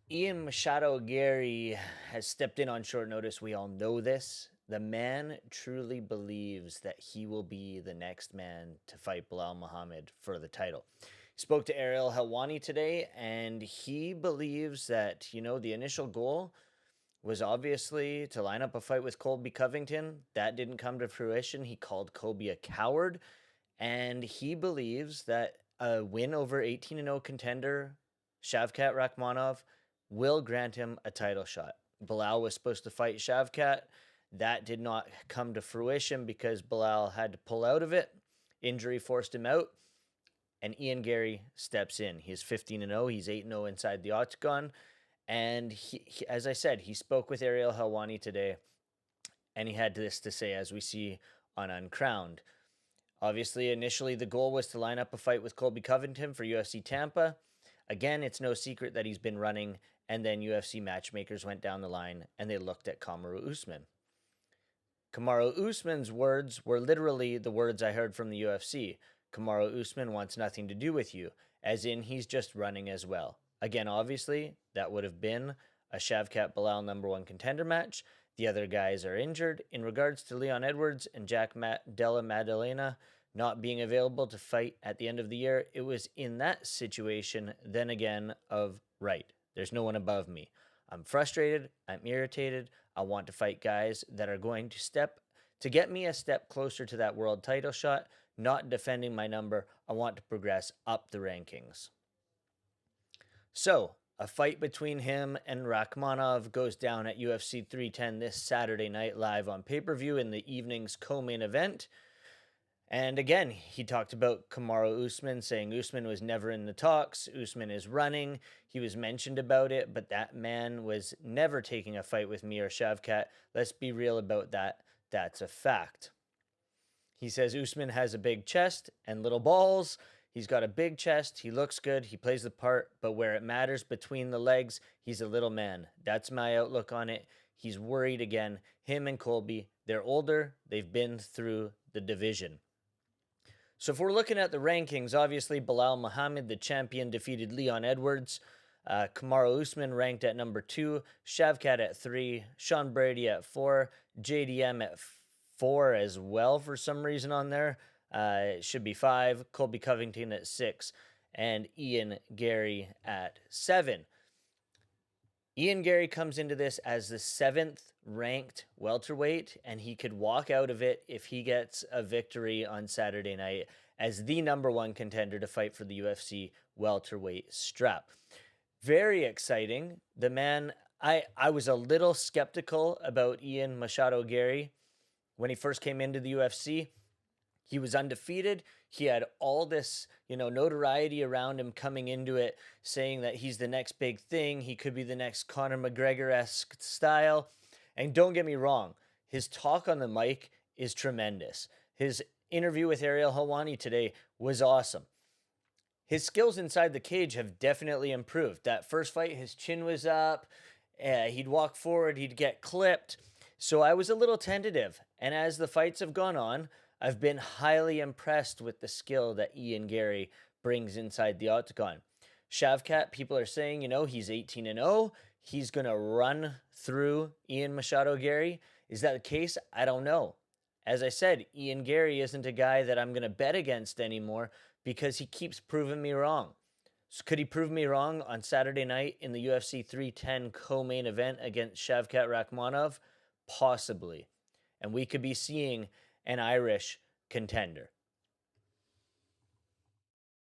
Ian Machado Garry has stepped in on short notice. We all know this. The man truly believes that he will be the next man to fight Bilal Muhammad for the title. He spoke to Ariel Helwani today, and he believes that, the initial goal was obviously to line up a fight with Colby Covington. That didn't come to fruition. He called Colby a coward, and he believes that a win over 18-0 contender Shavkat Rakhmanov will grant him a title shot. Bilal was supposed to fight Shavkat. That did not come to fruition because Bilal had to pull out of it. Injury forced him out, and Ian Garry steps in. He's 15-0. He's 8-0 inside the octagon. And he, as I said, he spoke with Ariel Helwani today, and he had this to say, as we see on Uncrowned. Obviously, initially, the goal was to line up a fight with Colby Covington for UFC Tampa. Again, it's no secret that he's been running, and then UFC matchmakers went down the line, and they looked at Kamaru Usman. Kamaru Usman's words were literally the words I heard from the UFC. Kamaru Usman wants nothing to do with you, as in he's just running as well. Again, obviously, that would have been a Shavkat Bilal #1 contender match. The other guys are injured. In regards to Leon Edwards and Jack Della Maddalena not being available to fight at the end of the year, it was in that situation, then again, of right, there's no one above me. I'm frustrated. I'm irritated. I want to fight guys that are going to get me a step closer to that world title shot, not defending my number. I want to progress up the rankings. So, a fight between him and Rakhmanov goes down at UFC 310 this Saturday night live on pay-per-view in the evening's co-main event. And again, he talked about Kamaru Usman, saying Usman was never in the talks. Usman is running. He was mentioned about it, but that man was never taking a fight with me or Shavkat. Let's be real about that. That's a fact. He says Usman has a big chest and little balls. He's got a big chest. He looks good. He plays the part. But where it matters between the legs, he's a little man. That's my outlook on it. He's worried again. Him and Colby, they're older. They've been through the division. So if we're looking at the rankings, obviously Bilal Muhammad, the champion, defeated Leon Edwards. Kamaru Usman ranked at #2, Shavkat at 3, Sean Brady at 4, JDM at 4 as well for some reason on there. It should be 5, Colby Covington at 6, and Ian Garry at 7. Ian Garry comes into this as the 7th ranked welterweight, and he could walk out of it if he gets a victory on Saturday night as the #1 contender to fight for the UFC welterweight strap. Very exciting. The man, I was a little skeptical about Ian Machado Garry when he first came into the UFC. He was undefeated. He had all this, notoriety around him coming into it, saying that he's the next big thing. He could be the next Conor McGregor-esque style. And don't get me wrong, his talk on the mic is tremendous. His interview with Ariel Helwani today was awesome. His skills inside the cage have definitely improved. That first fight, his chin was up. He'd walk forward. He'd get clipped. So I was a little tentative. And as the fights have gone on, I've been highly impressed with the skill that Ian Garry brings inside the octagon. Shavkat, people are saying, he's 18-0. He's going to run through Ian Machado Garry. Is that the case? I don't know. As I said, Ian Garry isn't a guy that I'm going to bet against anymore because he keeps proving me wrong. So could he prove me wrong on Saturday night in the UFC 310 co-main event against Shavkat Rakhmanov? Possibly. And we could be seeing an Irish contender.